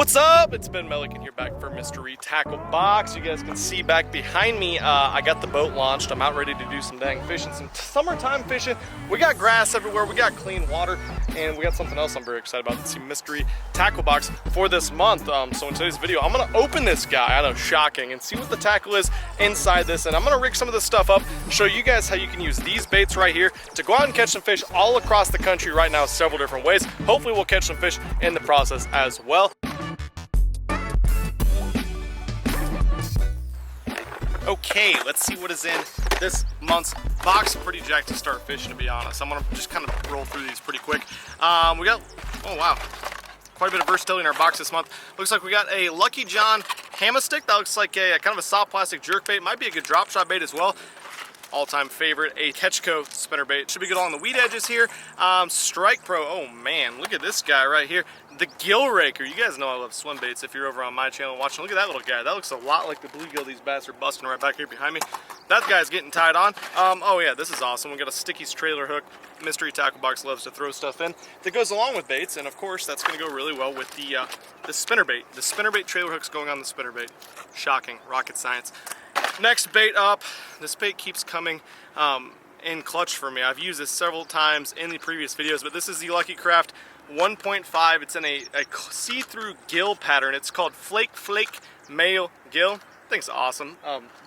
What's up? It's Ben Milliken here back for Mystery Tackle Box. You guys can see back behind me, I got the boat launched. I'm out ready to do some dang fishing, some summertime fishing. We got grass everywhere, we got clean water, and we got something else I'm very excited about. It's the Mystery Tackle Box for this month. So in today's video, I'm gonna open this guy, I know, shocking, and see what the tackle is inside this, and I'm gonna rig some of this stuff up, show you guys how you can use these baits right here to go out and catch some fish all across the country right now, several different ways. Hopefully we'll catch some fish in the process as well. Okay, let's see what is in this month's box. Pretty jacked to start fishing, to be honest. I'm gonna just kind of roll through these pretty quick. We got, oh wow, quite a bit of versatility in our box this month. Looks like we got a 𝗙ecie𝗯𝗶𝗹 hammer stick. That looks like a kind of a soft plastic jerk bait. Might be a good drop shot bait as well. All-time favorite, a 𝗙ecie𝗶𝗹 spinnerbait. Should be good along the weed edges here. Strike Pro, oh man, look at this guy right here. The gill raker. You guys know I love swim baits if you're over on my channel watching. Look at that little guy. That looks a lot like the bluegill these bass are busting right back here behind me. That guy's getting tied on. Oh yeah, this is awesome. We got a 𝗙𝗍𝗋𝗋 trailer hook. Mystery Tackle Box loves to throw stuff in that goes along with baits, and of course that's going to go really well with the spinnerbait. The spinnerbait trailer hook's going on the spinnerbait. Shocking, rocket science. Next bait up. This bait keeps coming in clutch for me. I've used this several times in the previous videos, but this is the Lucky Craft 1.5. It's in a see-through gill pattern. It's called Flake Male Gill. I think it's awesome.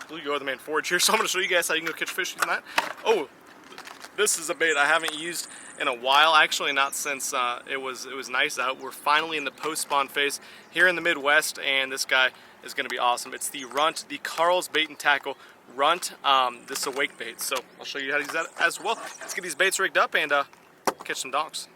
Bluegill the main forage here, so I'm going to show you guys how you can go catch fish using that. Oh, this is a bait I haven't used in a while. Actually, not since it was nice out. We're finally in the post-spawn phase here in the Midwest, and this guy is going to be awesome. It's the Runt, the Carl's Bait and Tackle Runt. This is a wake bait, so I'll show you how to use that as well. Let's get these baits rigged up and catch some donks.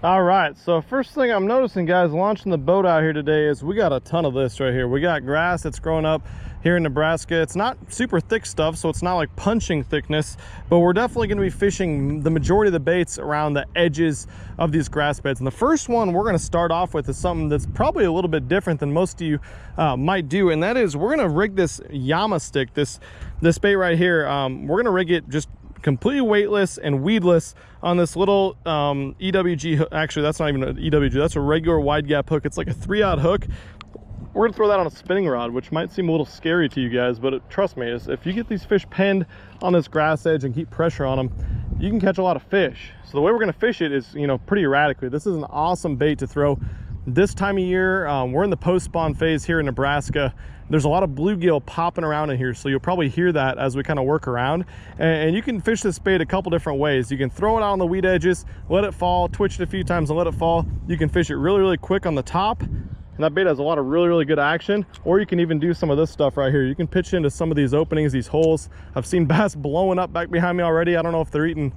All right, so first thing I'm noticing, guys, launching the boat out here today is we got a ton of this right here. We got grass that's growing up here in Nebraska. It's not super thick stuff, so it's not like punching thickness, but we're definitely going to be fishing the majority of the baits around the edges of these grass beds. And the first one we're going to start off with is something that's probably a little bit different than most of you might do, and that is we're going to rig this llama stick, this bait right here. We're going to rig it just completely weightless and weedless on this little EWG hook. Actually, that's not even an EWG, that's a regular wide gap hook. It's like a 3/0 hook. We're gonna throw that on a spinning rod, which might seem a little scary to you guys, but trust me, if you get these fish penned on this grass edge and keep pressure on them, you can catch a lot of fish. So the way we're gonna fish it is, you know, pretty erratically. This is an awesome bait to throw this time of year. We're in the post-spawn phase here in Nebraska. There's a lot of bluegill popping around in here, so you'll probably hear that as we kind of work around. And you can fish this bait a couple different ways. You can throw it out on the weed edges, let it fall, twitch it a few times and let it fall. You can fish it really quick on the top, and that bait has a lot of really good action. Or you can even do some of this stuff right here. You can pitch into some of these openings, these holes. I've seen bass blowing up back behind me already. I don't know if they're eating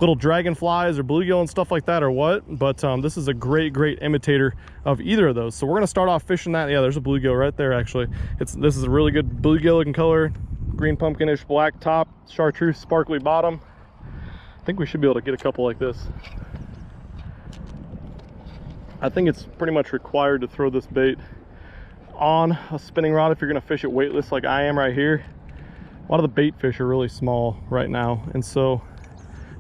little dragonflies or bluegill and stuff like that or what, but this is a great imitator of either of those. So we're going to start off fishing that. Yeah, there's a bluegill right there. Actually, this is a really good bluegill looking color, green pumpkinish black top, chartreuse sparkly bottom. I think we should be able to get a couple like this. I think it's pretty much required to throw this bait on a spinning rod if you're going to fish it weightless like I am right here. A lot of the bait fish are really small right now, and so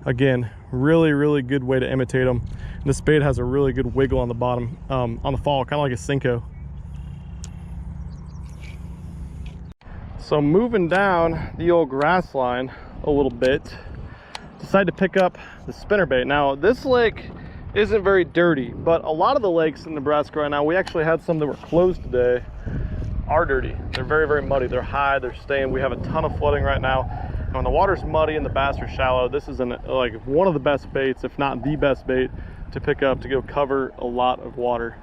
again, really good way to imitate them. And this bait has a really good wiggle on the bottom, on the fall, kind of like a 𝗙𝗍𝗋𝗋. So moving down the old grass line a little bit, decided to pick up the spinnerbait. Now this lake isn't very dirty, but a lot of the lakes in Nebraska right now, we actually had some that were closed today, are dirty. They're very muddy. They're high, they're staying. We have a ton of flooding right now. When the water's muddy and the bass are shallow, this is like one of the best baits, if not the best bait to pick up to go cover a lot of water.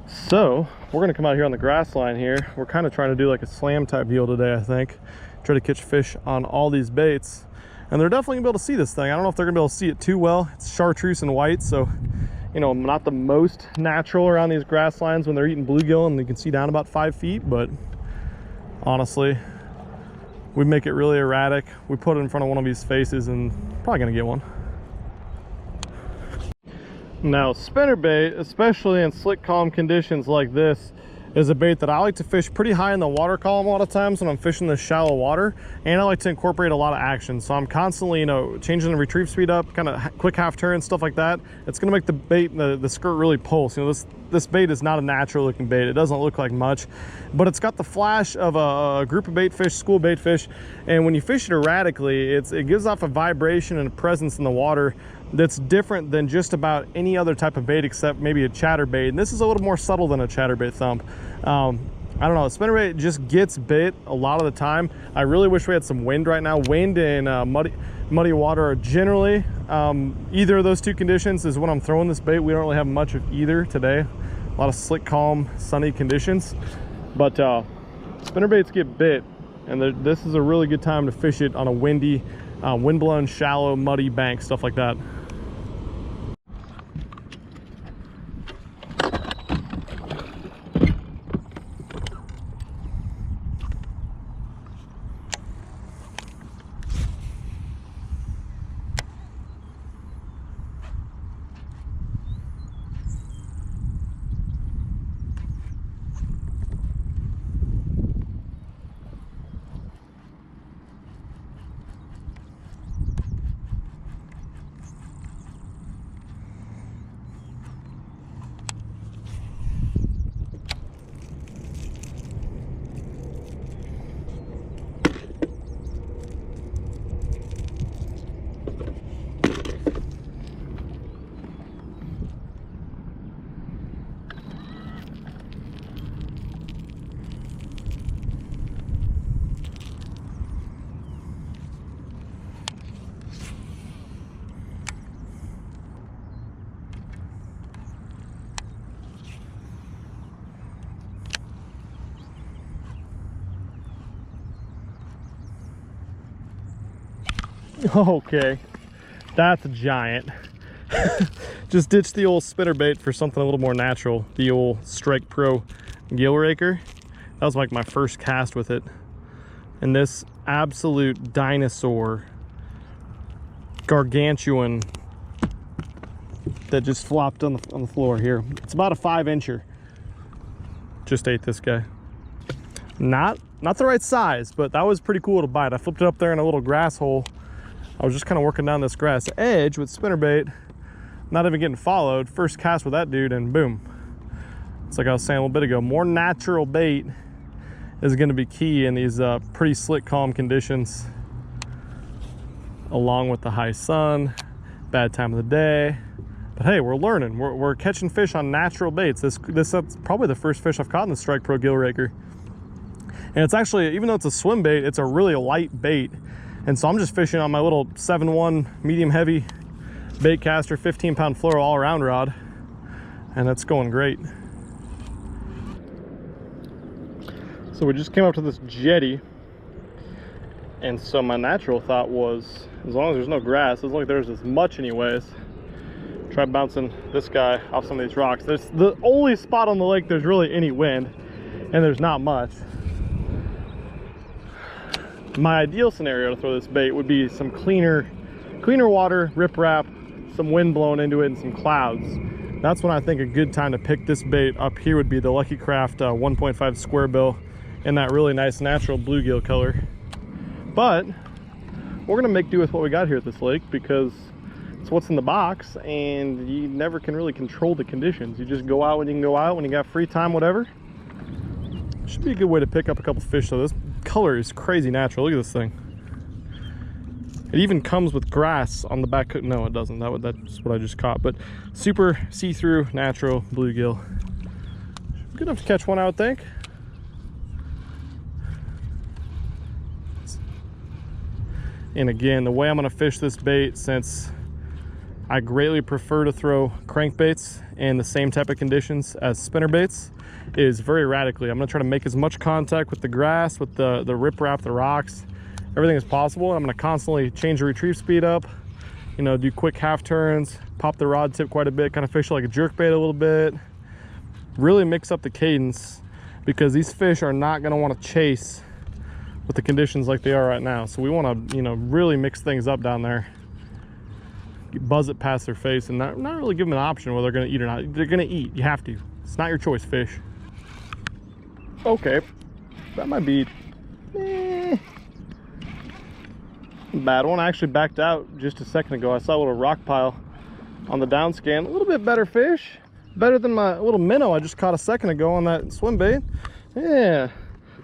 So we're going to come out here on the grass line here. We're kind of trying to do like a slam type deal today, I think. Try to catch fish on all these baits, and they're definitely gonna be able to see this thing. I don't know if they're gonna be able to see it too well. It's chartreuse and white, so you know, not the most natural around these grass lines when they're eating bluegill and you can see down about 5 feet, but honestly, we make it really erratic. We put it in front of one of these faces and probably gonna get one. Now spinnerbait, especially in slick calm conditions like this, is a bait that I like to fish pretty high in the water column a lot of times when I'm fishing this shallow water, and I like to incorporate a lot of action. So I'm constantly, you know, changing the retrieve speed up, kind of quick half turn, stuff like that. It's gonna make the bait, the skirt really pulse. You know, this bait is not a natural looking bait. It doesn't look like much, but it's got the flash of a group of bait fish, school bait fish, and when you fish it erratically, it gives off a vibration and a presence in the water that's different than just about any other type of bait except maybe a chatterbait. And this is a little more subtle than a chatterbait thump. I don't know, spinnerbait just gets bit a lot of the time. I really wish we had some wind right now. Wind and muddy water are generally, either of those two conditions is when I'm throwing this bait. We don't really have much of either today. A lot of slick, calm, sunny conditions. But spinnerbaits get bit, and this is a really good time to fish it on a windy, wind-blown, shallow, muddy bank, stuff like that. Okay, that's a giant. Just ditched the old spinnerbait for something a little more natural. The old Strike Pro gill raker. That was like my first cast with it. And this absolute dinosaur, gargantuan, that just flopped on the floor here. It's about a 5-incher. Just ate this guy. Not the right size, but that was pretty cool to bite. I flipped it up there in a little grass hole. I was just kind of working down this grass edge with spinnerbait, not even getting followed. First cast with that dude, and boom. It's like I was saying a little bit ago, more natural bait is going to be key in these pretty slick, calm conditions, along with the high sun, bad time of the day. But hey, we're learning. We're catching fish on natural baits. That's probably the first fish I've caught in the Strike Pro gill raker. And it's actually, even though it's a swim bait, it's a really light bait. And so I'm just fishing on my little 7-1 medium heavy bait caster, 15-pound fluoro all around rod, and that's going great. So we just came up to this jetty, and so my natural thought was, as long as there's no grass, as long as there's as much anyways, try bouncing this guy off some of these rocks. There's the only spot on the lake there's really any wind, and there's not much. My ideal scenario to throw this bait would be some cleaner water, riprap, some wind blowing into it, and some clouds. That's when I think a good time to pick this bait up here would be the Lucky Craft 1.5 square bill in that really nice natural bluegill color. But we're gonna make do with what we got here at this lake, because it's what's in the box, and you never can really control the conditions. You just go out when you can go out, when you got free time, whatever. Should be a good way to pick up a couple fish. So this color is crazy natural. Look at this thing. It even comes with grass on the back. No, it doesn't. That's what I just caught. But super see-through natural bluegill. Good enough to catch one, I would think. And again, the way I'm going to fish this bait, since I greatly prefer to throw crankbaits in the same type of conditions as spinnerbaits, is very erratically. I'm going to try to make as much contact with the grass, with the riprap, the rocks, everything as possible. I'm going to constantly change the retrieve speed up, you know, do quick half turns, pop the rod tip quite a bit, kind of fish like a jerkbait a little bit, really mix up the cadence, because these fish are not going to want to chase with the conditions like they are right now. So we want to, you know, really mix things up down there, buzz it past their face, and not really give them an option whether they're going to eat or not. They're going to eat. You have to. It's not your choice, fish. Okay, that might be bad one. I actually backed out just a second ago. I saw a little rock pile on the down scan. A little bit better fish, better than my little minnow I just caught a second ago on that swim bait. Yeah,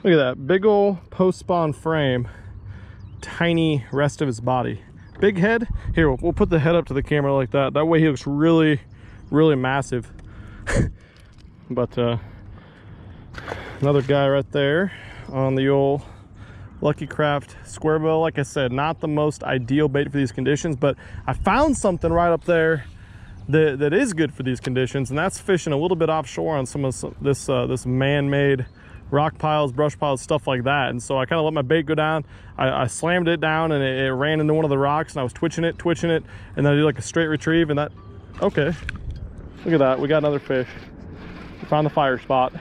look at that big old post spawn frame, tiny rest of his body, big head. Here, we'll put the head up to the camera like that. That way he looks really massive. But another guy right there on the old 𝗙𝗹𝗹𝗶𝗹. Like I said, not the most ideal bait for these conditions, but I found something right up there that is good for these conditions, and that's fishing a little bit offshore on some of this man-made rock piles, brush piles, stuff like that. And so I kind of let my bait go down. I slammed it down, and it ran into one of the rocks, and I was twitching it, and then I did like a straight retrieve, and that, okay, look at that, we got another fish. We found the fire spot.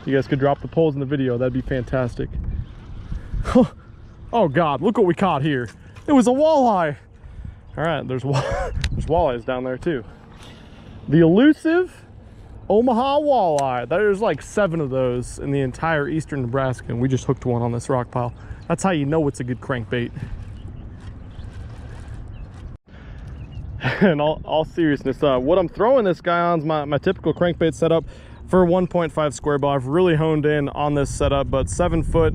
You guys could drop the poles in the video, that'd be fantastic. Oh God, look what we caught here. It was a walleye. All right, there's walleyes down there too. The elusive Omaha walleye. There's like 7 of those in the entire eastern Nebraska, and we just hooked one on this rock pile. That's how you know it's a good crankbait. In all seriousness, what I'm throwing this guy on is my typical crankbait setup for 1.5 square bill. I've really honed in on this setup, but 7-foot,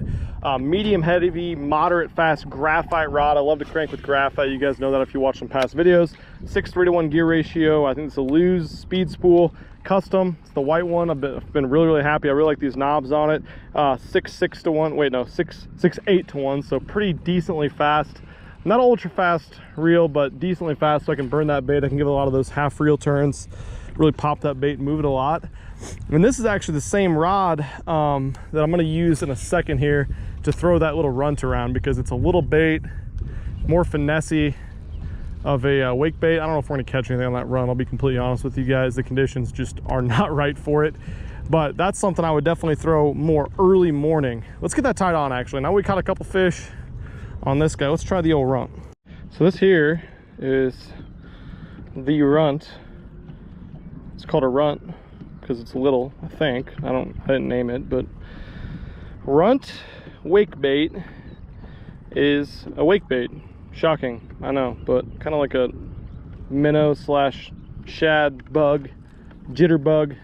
medium heavy, moderate fast graphite rod. I love to crank with graphite. You guys know that if you watch some past videos. 6:3 gear ratio. I think it's a 𝗙𝗎𝗋 speed spool custom. It's the white one. I've been really happy. I really like these knobs on it. 6:6 wait, no, 6:8 so pretty decently fast. Not ultra fast reel, but decently fast, so I can burn that bait. I can give it a lot of those half reel turns, really pop that bait and move it a lot. And this is actually the same rod that I'm going to use in a second here to throw that little runt around, because it's a little bait, more finesse of a wake bait. I don't know if we're going to catch anything on that run. I'll be completely honest with you guys. The conditions just are not right for it, but that's something I would definitely throw more early morning. Let's get that tied on actually. Now we caught a couple fish on this guy. Let's try the old runt. So this here is the runt. It's called a runt because it's little, I think. I didn't name it, but runt wake bait is a wake bait. Shocking, I know, but kind of like a minnow slash shad bug, jitterbug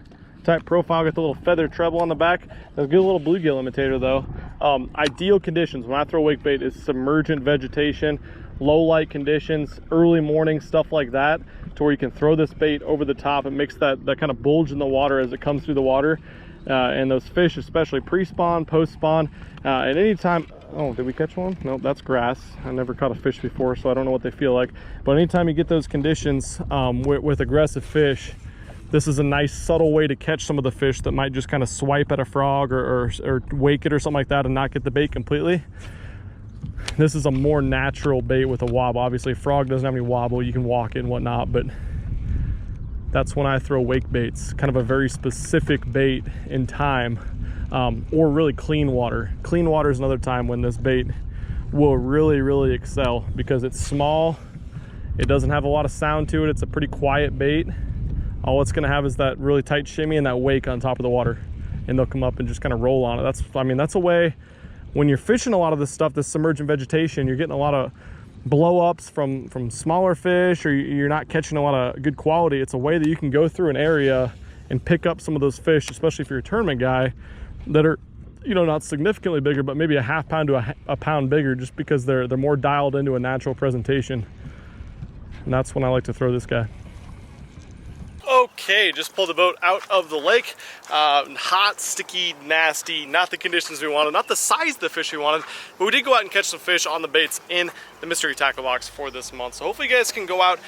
type profile. Got the little feather treble on the back. There's a good little bluegill imitator though. Ideal conditions when I throw wake bait is submergent vegetation, low light conditions, early morning, stuff like that, to where you can throw this bait over the top. It makes that kind of bulge in the water as it comes through the water. And those fish, especially pre-spawn, post-spawn, at any time. Oh, did we catch one? No, that's grass. I never caught a fish before, so I don't know what they feel like. But anytime you get those conditions with aggressive fish, this is a nice subtle way to catch some of the fish that might just kind of swipe at a frog or wake it or something like that and not get the bait completely. This is a more natural bait with a wobble. Obviously, a frog doesn't have any wobble. You can walk it and whatnot, but that's when I throw wake baits. Kind of a very specific bait in time, or really clean water. Clean water is another time when this bait will really excel, because it's small. It doesn't have a lot of sound to it. It's a pretty quiet bait. All it's gonna have is that really tight shimmy and that wake on top of the water, and they'll come up and just kind of roll on it. That's a way, when you're fishing a lot of this stuff, this submergent vegetation, you're getting a lot of blow-ups from smaller fish, or you're not catching a lot of good quality. It's a way that you can go through an area and pick up some of those fish, especially if you're a tournament guy, that are, you know, not significantly bigger, but maybe a half pound to a pound bigger, just because they're more dialed into a natural presentation. And that's when I like to throw this guy. Okay, just pulled the boat out of the lake. Hot, sticky, nasty, not the conditions we wanted, not the size of the fish we wanted, but we did go out and catch some fish on the baits in the mystery tackle box for this month. So hopefully you guys can go out,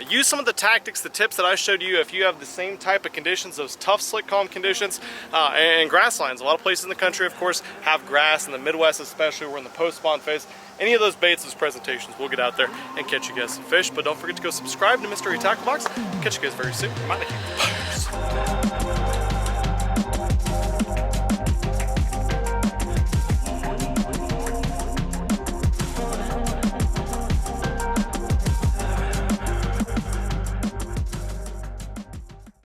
use some of the tactics, the tips that I showed you if you have the same type of conditions, those tough, slick, calm conditions, and grass lines. A lot of places in the country, of course, have grass. In the Midwest especially, we're in the post-spawn phase. Any of those baits, those presentations, we'll get out there and catch you guys some fish. But don't forget to go subscribe to Mystery Tackle Box. Catch you guys very soon. I'm out of here.